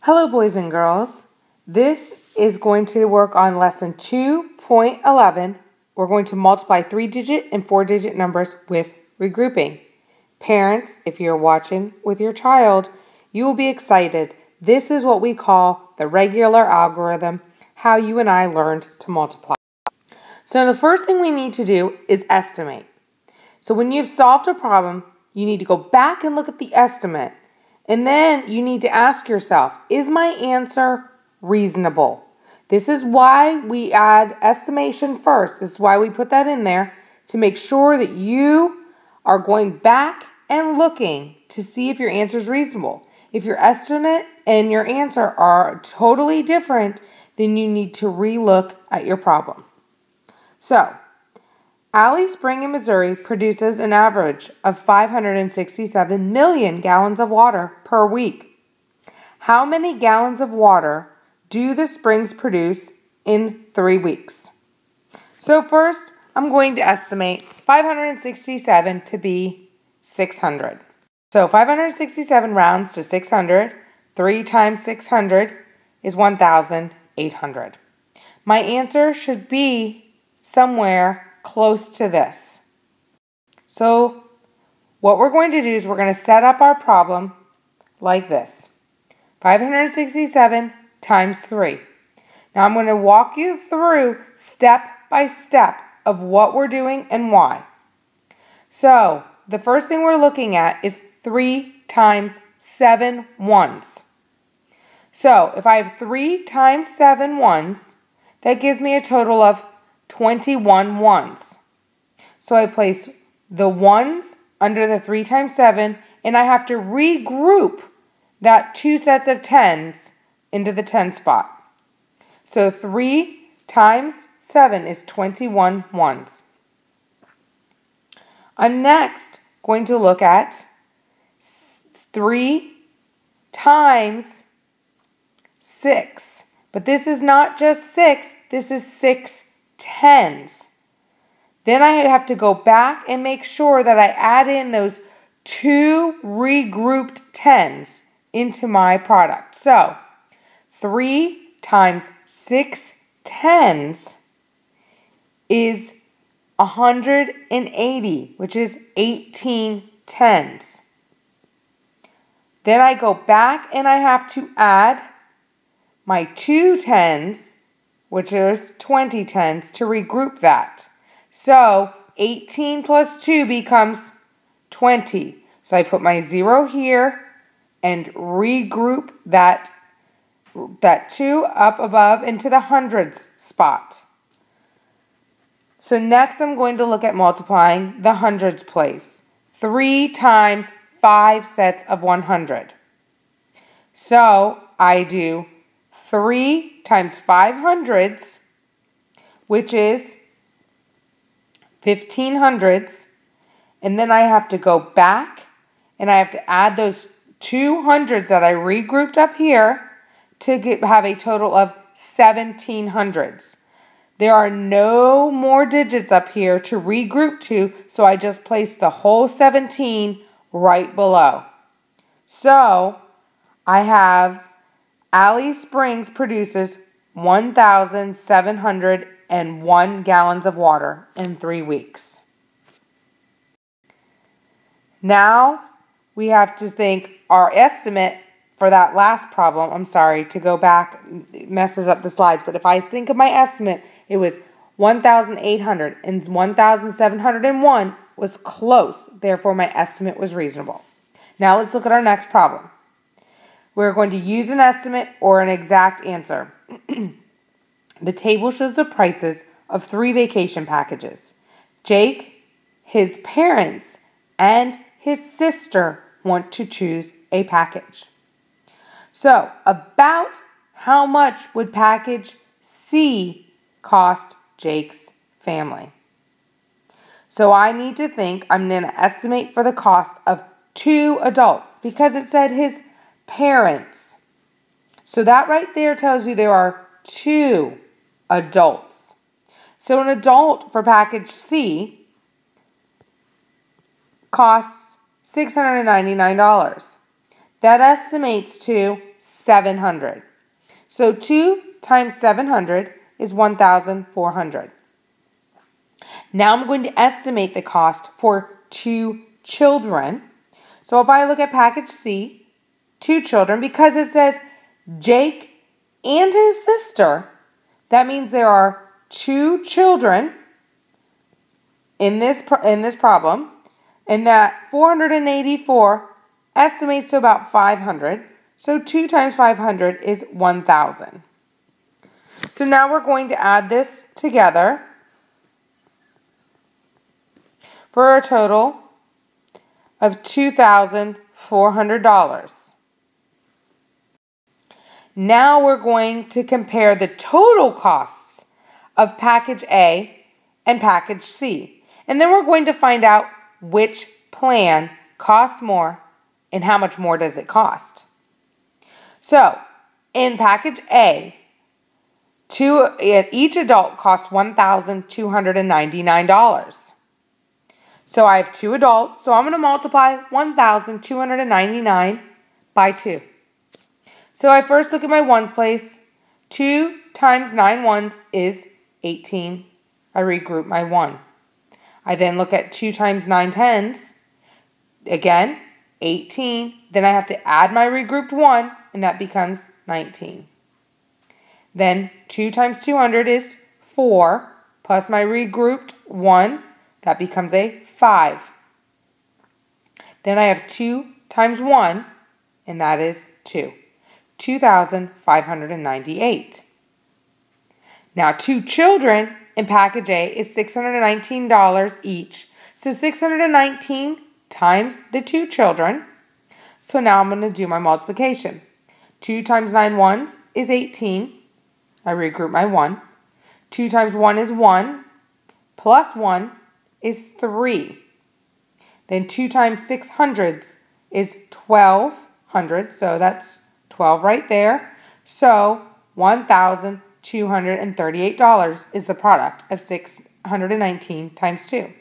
Hello, boys and girls. This is going to work on lesson 2.11. We're going to multiply 3-digit and 4-digit numbers with regrouping. Parents, if you're watching with your child, you will be excited. This is what we call the regular algorithm, how you and I learned to multiply. So the first thing we need to do is estimate. So when you've solved a problem, you need to go back and look at the estimate. And then you need to ask yourself, is my answer reasonable? This is why we add estimation first. This is why we put that in there, to make sure that you are going back and looking to see if your answer is reasonable. If your estimate and your answer are totally different, then you need to re-look at your problem. So, Alley Spring in Missouri produces an average of 567 million gallons of water per week. How many gallons of water do the springs produce in 3 weeks? So first, I'm going to estimate 567 to be 600. So 567 rounds to 600. 3 times 600 is 1,800. My answer should be somewhere close to this. So what we're going to do is we're going to set up our problem like this. 567 times 3. Now I'm going to walk you through step by step of what we're doing and why. So the first thing we're looking at is 3 times 7 ones. So if I have 3 times 7 ones, that gives me a total of 21 ones. So I place the ones under the 3 times 7, and I have to regroup that 2 sets of 10s into the 10 spot. So 3 times 7 is 21 ones. I'm next going to look at 3 times 6. But this is not just 6, this is 6 tens. Then I have to go back and make sure that I add in those 2 regrouped tens into my product. So 3 times 6 tens is 180, which is 18 tens. Then I go back and I have to add my 2 tens, which is 20 tens, to regroup that. So 18 plus 2 becomes 20. So I put my 0 here and regroup that 2 up above into the hundreds spot. So next I'm going to look at multiplying the hundreds place. 3 times 5 sets of 100. So I do 3 times 5 hundreds, which is 15 hundreds, and then I have to go back and I have to add those 2 hundreds that I regrouped up here to have a total of 17 hundreds. There are no more digits up here to regroup to, so I just place the whole 17 right below. So I have Alley Springs produces 1,701 gallons of water in 3 weeks. Now we have to think our estimate for that last problem. I'm sorry to go back, it messes up the slides, but if I think of my estimate, it was 1,800 and 1,701 was close. Therefore, my estimate was reasonable. Now let's look at our next problem. We're going to use an estimate or an exact answer. The table shows the prices of 3 vacation packages. Jake, his parents, and his sister want to choose a package. So, about how much would package C cost Jake's family? So I need to think, I'm going to estimate for the cost of 2 adults because it said his parents. So that right there tells you there are 2 adults. So an adult for package C costs $699. That estimates to 700. So 2 times 700 is 1,400. Now I'm going to estimate the cost for 2 children. So if I look at package C, 2 children, because it says Jake and his sister, that means there are 2 children in this problem, and that 484 estimates to about 500. So 2 times 500 is 1,000. So now we're going to add this together for a total of $2,400. Now we're going to compare the total costs of package A and package C. And then we're going to find out which plan costs more and how much more does it cost. So, in package A, each adult costs $1,299. So I have 2 adults, so I'm going to multiply 1,299 by 2. So I first look at my ones place. 2 times 9 ones is 18. I regroup my 1. I then look at 2 times 9 tens. Again, 18. Then I have to add my regrouped 1, and that becomes 19. Then 2 times 200 is 4, plus my regrouped 1, that becomes a 5. Then I have 2 times 1, and that is 2. 2,598. Now 2 children in package A is $619 each. So 619 times the 2 children. So now I'm going to do my multiplication. 2 times 9 ones is 18. I regroup my 1. 2 times 1 is 1. Plus 1 is 3. Then 2 times 6 hundreds is 1,200. So that's 12 right there. So $1,238 is the product of 619 times 2.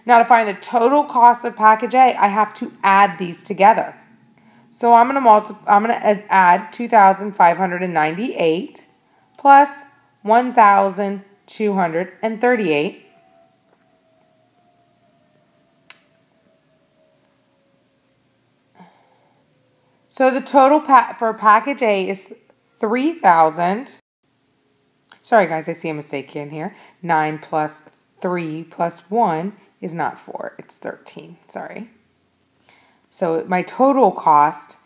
Now to find the total cost of package A, I have to add these together. So I'm going to add 2,598 plus 1,238. So the total for package A is 3,000. Sorry guys, I see a mistake in here. 9 plus 3 plus 1 is not 4, it's 13. Sorry. So my total cost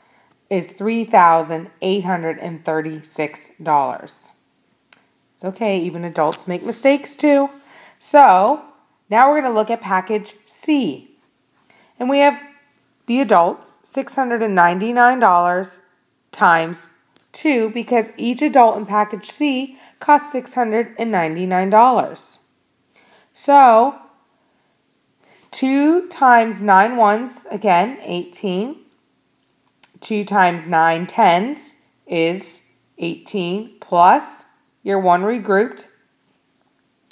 is $3,836. It's okay, even adults make mistakes too. So now we're going to look at package C. And we have the adults, $699 times 2, because each adult in package C costs $699. So 2 times 9 ones, again, 18. 2 times 9 tens is 18 plus your 1 regrouped,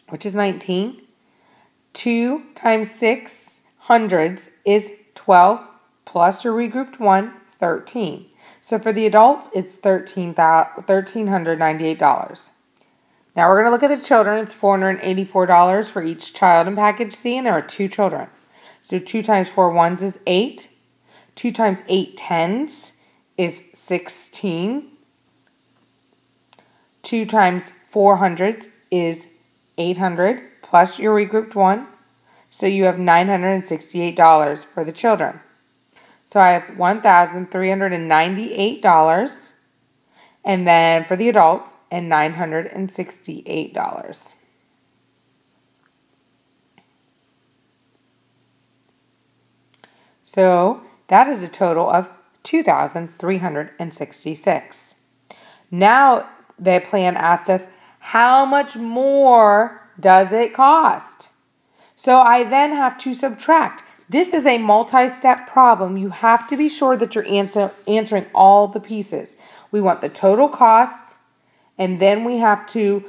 which is 19. 2 times 6 hundreds is 12 plus your regrouped 1, 13. So for the adults, it's $1,398. Now we're going to look at the children. It's $484 for each child in package C, and there are 2 children. So 2 times 4 ones is 8. 2 times 8 tens is 16. 2 times 4 hundreds is 800 plus your regrouped 1. So you have $968 for the children. So I have $1,398, and then for the adults, and $968. So that is a total of $2,366. Now the plan asked us, how much more does it cost? So I then have to subtract. This is a multi-step problem. You have to be sure that you're answering all the pieces. We want the total cost, and then we have to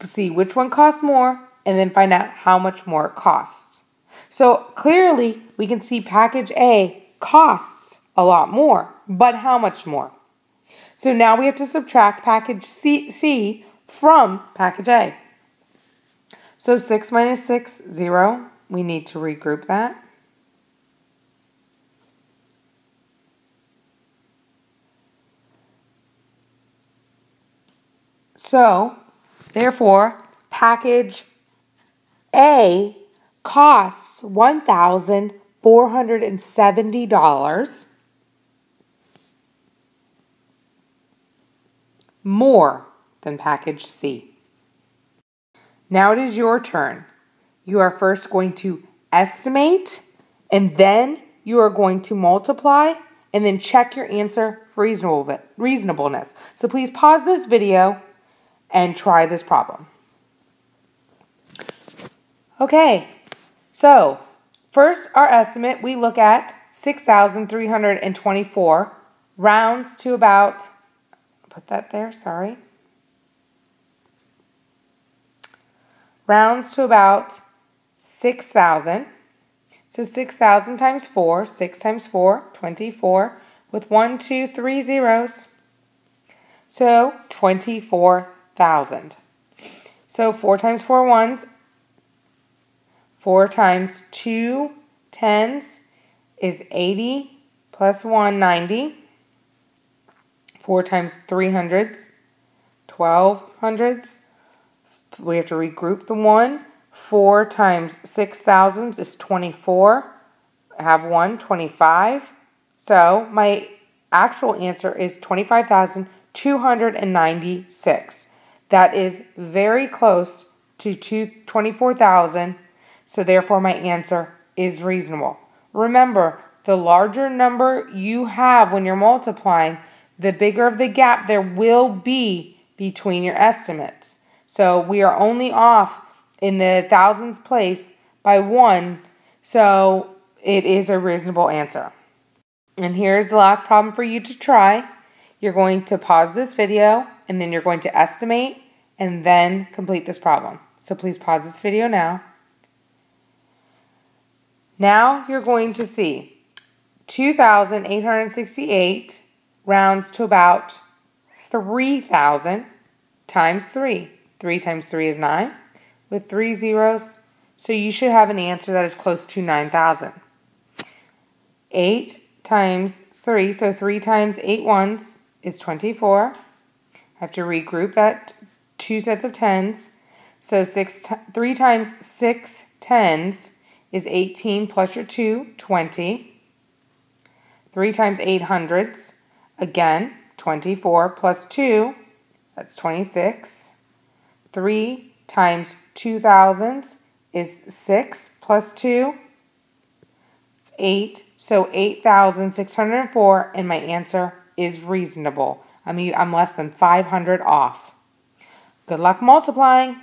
see which one costs more, and then find out how much more it costs. So clearly, we can see package A costs a lot more. But how much more? So now we have to subtract package C from package A. So 6 minus 6, 0. We need to regroup that. So, therefore, package A costs $1,470 more than package C. Now it is your turn. You are first going to estimate, and then you are going to multiply, and then check your answer for reasonableness. So please pause this video and try this problem. Okay, so first our estimate, we look at 6,324 rounds to about, put that there, sorry. Rounds to about 6,000. So 6,000 times 4, 6 times 4, 24, with 1, 2, 3 zeros. So 24,000. So 4 times 4 ones, 4 times 2 tens is 80, plus 1, 90. 4 times 3 hundreds, 12 hundreds. We have to regroup the 1. 4 times 6 thousands is 24. I have 1, 25. So my actual answer is 25,296. That is very close to 24,000. So therefore my answer is reasonable. Remember, the larger number you have when you're multiplying, the bigger of the gap there will be between your estimates. So we are only off in the thousands place by 1, so it is a reasonable answer. And here's the last problem for you to try. You're going to pause this video, and then you're going to estimate, and then complete this problem. So please pause this video now. Now you're going to see 2,868 rounds to about 3,000 times 3. 3 times 3 is 9 with 3 zeros. So you should have an answer that is close to 9,000. 8 times 3, so 3 times 8 ones is 24. I have to regroup that 2 sets of tens. So 3 times 6 tens is 18 plus your 2, 20. 3 times 8 hundreds, again, 24 plus 2, that's 26. 3 times 2 thousands is 6 plus 2, it's 8. So 8,604, and my answer is reasonable. I'm less than 500 off. Good luck multiplying.